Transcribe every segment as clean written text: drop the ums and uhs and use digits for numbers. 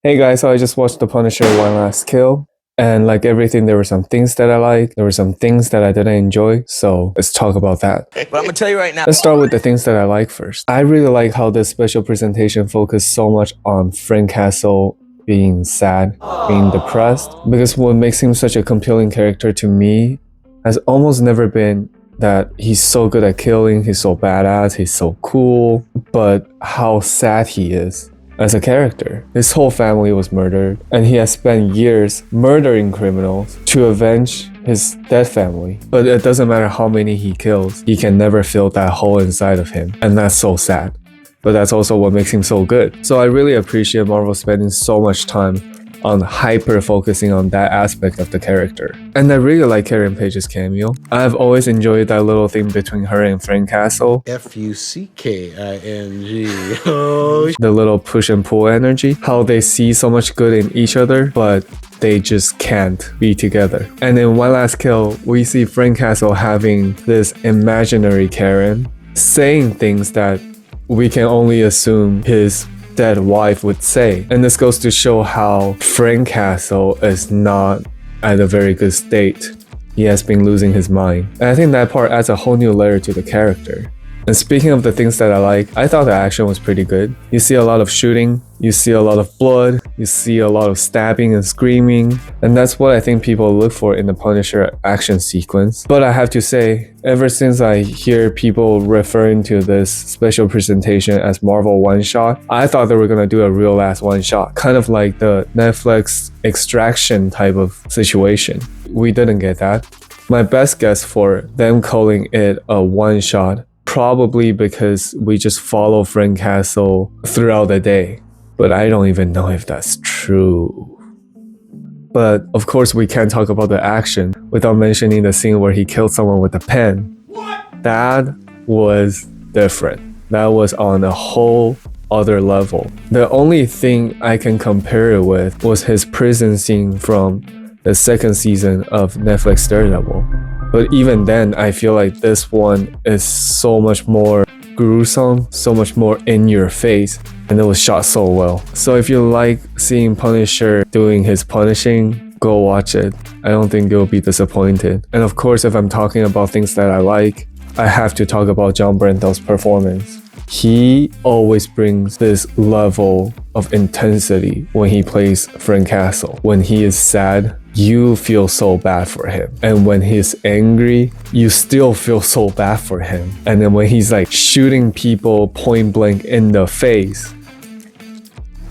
Hey guys, so I just watched The Punisher One Last Kill. And like everything, there were some things that I liked, there were some things that I didn't enjoy. So let's talk about that. But I'm gonna tell you right now. Let's start with the things that I like first. I really like how this special presentation focused so much on Frank Castle being sad, being depressed. Because what makes him such a compelling character to me has almost never been that he's so good at killing, he's so badass, he's so cool, but how sad he is as a character. His whole family was murdered, and he has spent years murdering criminals to avenge his dead family. But it doesn't matter how many he kills, he can never fill that hole inside of him, and that's so sad. But that's also what makes him so good. So I really appreciate Marvel spending so much time on hyper focusing on that aspect of the character. And I really like Karen Page's cameo. I've always enjoyed that little thing between her and Frank Castle. Fucking. The little push and pull energy. How they see so much good in each other, but they just can't be together. And in One Last Kill, we see Frank Castle having this imaginary Karen saying things that we can only assume his dead wife would say. And this goes to show how Frank Castle is not at a very good state. He has been losing his mind. And I think that part adds a whole new layer to the character. And speaking of the things that I like, I thought the action was pretty good. You see a lot of shooting, you see a lot of blood, you see a lot of stabbing and screaming, and that's what I think people look for in the Punisher action sequence. But I have to say, ever since I hear people referring to this special presentation as Marvel one-shot, I thought they were gonna do a real last one-shot, kind of like the Netflix Extraction type of situation. We didn't get that. My best guess for them calling it a one-shot, probably because we just follow Frank Castle throughout the day. But I don't even know if that's true. But of course we can't talk about the action without mentioning the scene where he killed someone with a pen. What? That was different. That was on a whole other level. The only thing I can compare it with was his prison scene from the second season of Netflix Daredevil. But even then, I feel like this one is so much more gruesome, so much more in your face, and it was shot so well. So if you like seeing Punisher doing his punishing, go watch it. I don't think you'll be disappointed. And of course, if I'm talking about things that I like, I have to talk about John Brentell's performance. He always brings this level of intensity when he plays Frank Castle. When he is sad, you feel so bad for him. And when he's angry, you still feel so bad for him. And then when he's like shooting people point blank in the face,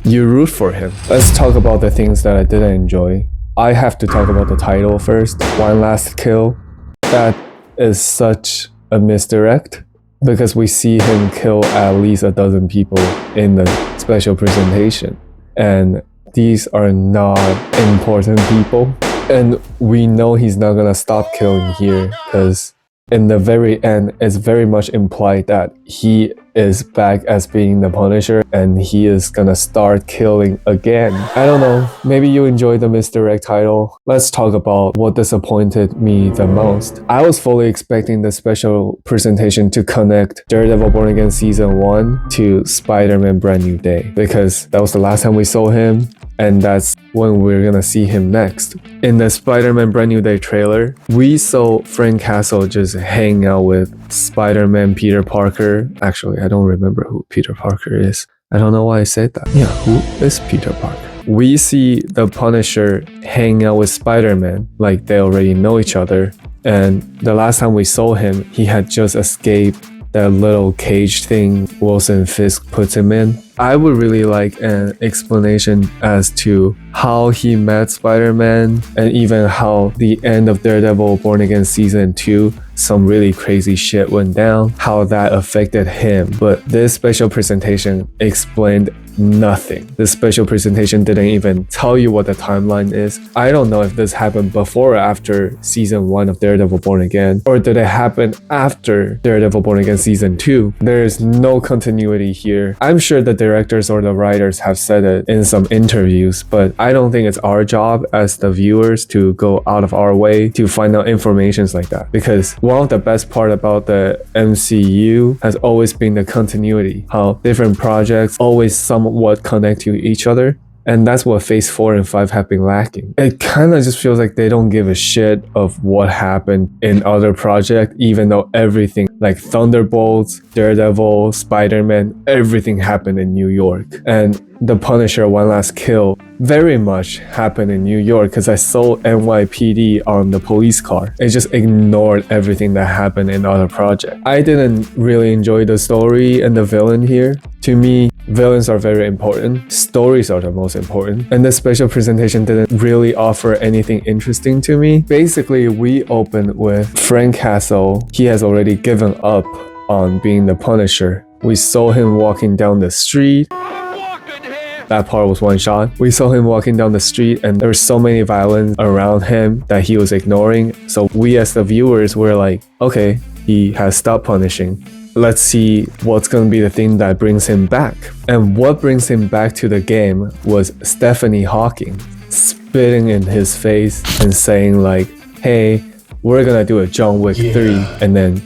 you root for him. Let's talk about the things that I didn't enjoy. I have to talk about the title first, One Last Kill. That is such a misdirect, because we see him kill at least a dozen people in the special presentation. And these are not important people. And we know he's not gonna stop killing here, because in the very end, it's very much implied that he is back as being the Punisher and he is gonna start killing again. I don't know, maybe you enjoyed the misdirect title. Let's talk about what disappointed me the most. I was fully expecting the special presentation to connect Daredevil Born Again Season 1 to Spider-Man Brand New Day, because that was the last time we saw him, and that's when we're gonna see him next. In the Spider-Man Brand New Day trailer, we saw Frank Castle just hang out with Spider-Man Peter Parker. Actually, I don't remember who Peter Parker is. I don't know why I said that. Yeah, who is Peter Parker? We see the Punisher hang out with Spider-Man, like they already know each other. And the last time we saw him, he had just escaped that little cage thing Wilson Fisk puts him in. I would really like an explanation as to how he met Spider-Man, and even how the end of Daredevil Born Again Season 2, some really crazy shit went down, how that affected him. But this special presentation explained nothing. This special presentation didn't even tell you what the timeline is. I don't know if this happened before or after Season 1 of Daredevil Born Again, or did it happen after Daredevil Born Again Season 2? There is no continuity here. I'm sure the directors or the writers have said it in some interviews, but I don't think it's our job as the viewers to go out of our way to find out informations like that. Because one of the best part about the MCU has always been the continuity, how different projects always somewhat connect to each other. And that's what Phase 4 and 5 have been lacking. It kind of just feels like they don't give a shit of what happened in other projects, even though everything like Thunderbolts, Daredevil, Spider-Man, everything happened in New York. And The Punisher One Last Kill very much happened in New York because I saw NYPD on the police car. It just ignored everything that happened in other projects. I didn't really enjoy the story and the villain here. To me, villains are very important. Stories are the most important. And the special presentation didn't really offer anything interesting to me. Basically, we opened with Frank Castle. He has already given up on being the Punisher. We saw him walking down the street. That part was one shot. We saw him walking down the street and there was so many violence around him that he was ignoring. So we as the viewers were like, okay, he has stopped punishing. Let's see what's going to be the thing that brings him back. And what brings him back to the game was Stephanie Hawking spitting in his face and saying like, hey, we're going to do a John Wick 3 and then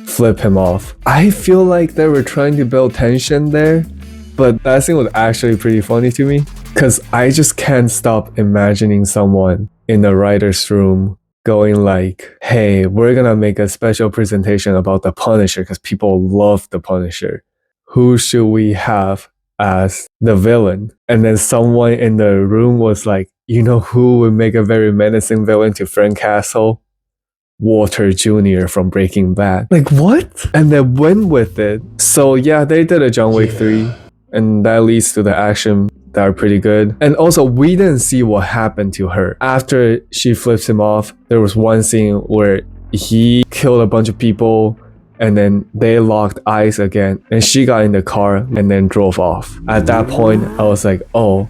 flip him off. I feel like they were trying to build tension there, but that scene was actually pretty funny to me because I just can't stop imagining someone in the writer's room going like, hey, we're gonna make a special presentation about the Punisher because people love the Punisher. Who should we have as the villain? And then someone in the room was like, you know who would make a very menacing villain to Frank Castle? Walter Jr. from Breaking Bad. Like, what? And they went with it. So yeah, they did a John Wick 3 and that leads to the action that are pretty good. And also, we didn't see what happened to her. After she flips him off, there was one scene where he killed a bunch of people and then they locked eyes again and she got in the car and then drove off. At that point, I was like, oh,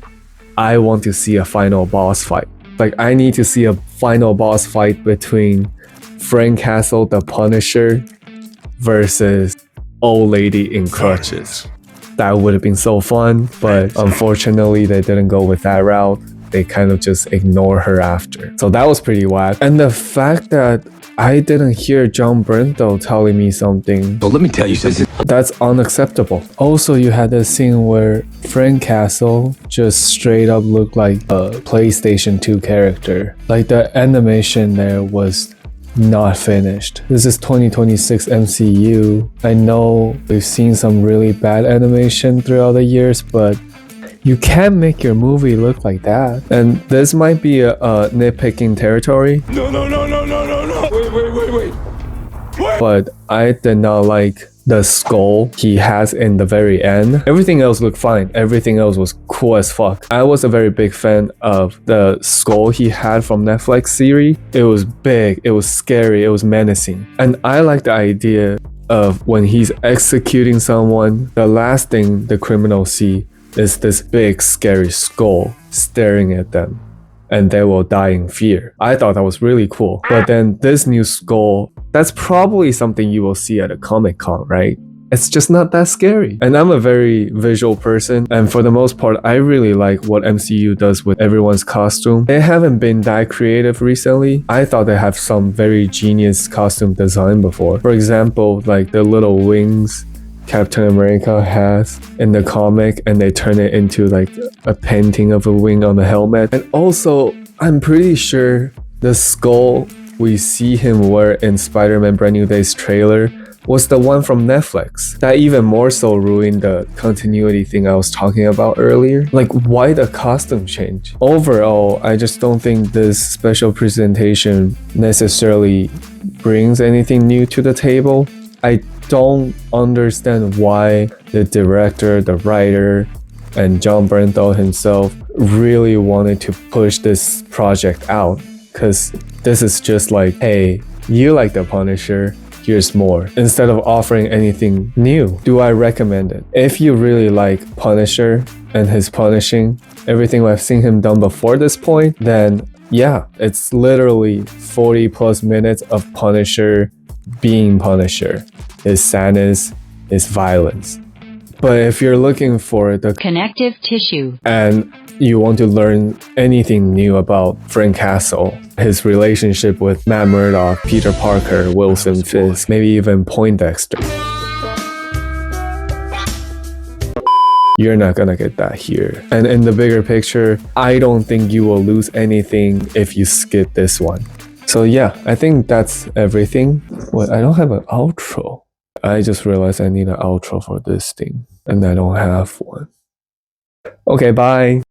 I want to see a final boss fight. Like, I need to see a final boss fight between Frank Castle, the Punisher, versus old lady in crutches. That would have been so fun, but unfortunately they didn't go with that route. They kind of just ignore her after. So that was pretty whack. And the fact that I didn't hear John Bernthal telling me something. So let me tell you something. That's unacceptable. Also, you had a scene where Frank Castle just straight up looked like a PlayStation 2 character. Like the animation there was not finished. This is 2026 MCU. I know we've seen some really bad animation throughout the years, but you can't make your movie look like that. And this might be a nitpicking territory. No. Wait. What? But I did not like the skull he has in the very end. Everything else looked fine. Everything else was cool as fuck. I was a very big fan of the skull he had from Netflix series. It was big, it was scary, it was menacing. And I like the idea of when he's executing someone, the last thing the criminals see is this big scary skull staring at them. And they will die in fear. I thought that was really cool. But then this new skull, that's probably something you will see at a Comic-Con, right? It's just not that scary. And I'm a very visual person, and for the most part, I really like what MCU does with everyone's costume. They haven't been that creative recently. I thought they have some very genius costume design before. For example, like the little wings Captain America has in the comic, and they turn it into like a painting of a wing on the helmet. And also, I'm pretty sure the skull we see him wear in Spider-Man Brand New Day's trailer was the one from Netflix. That even more so ruined the continuity thing I was talking about earlier. Like, why the costume change? Overall, I just don't think this special presentation necessarily brings anything new to the table. I don't understand why the director, the writer, and John Bernthal himself really wanted to push this project out, because this is just like, hey, you like the Punisher, here's more, instead of offering anything new. Do I recommend it? If you really like Punisher and his punishing, everything I've seen him done before this point, then yeah, it's literally 40 plus minutes of Punisher being Punisher, his sadness, his violence. But if you're looking for the connective tissue and you want to learn anything new about Frank Castle, his relationship with Matt Murdock, Peter Parker, Wilson Fisk, maybe even Poindexter, You're not gonna get that here. And in the bigger picture, I don't think you will lose anything if you skip this one. So yeah, I think that's everything. Wait, I don't have an outro. I just realized I need an outro for this thing, and I don't have one. Okay, bye.